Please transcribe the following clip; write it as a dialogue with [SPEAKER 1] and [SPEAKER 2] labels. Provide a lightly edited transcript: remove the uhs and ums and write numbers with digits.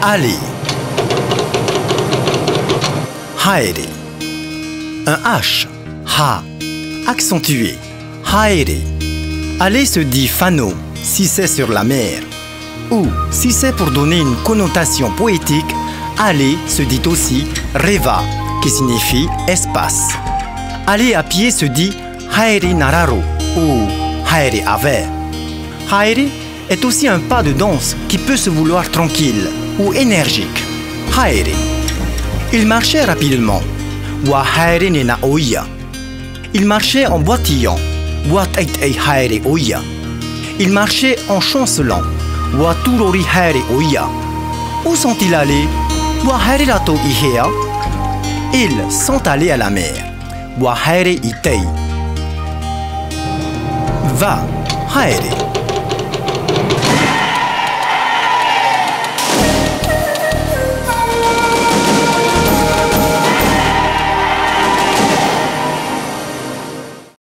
[SPEAKER 1] aller. Haere. Un H, ha, accentué. Haere. Aller se dit fano si c'est sur la mer. Ou si c'est pour donner une connotation poétique, aller se dit aussi reva, qui signifie espace. Aller à pied se dit haere nararo ou haere aver. Haere est aussi un pas de danse qui peut se vouloir tranquille ou énergique. Haere. Il marchait rapidement. Wa haere ne na oia. Il marchait en boitillant. Wa taitei haere oia. Il marchait en chancelant. Wa turori haere oia. Où sont-ils allés? Wa haere rato ihea. Ils sont allés à la mer. Wa haere itei. Va, haere.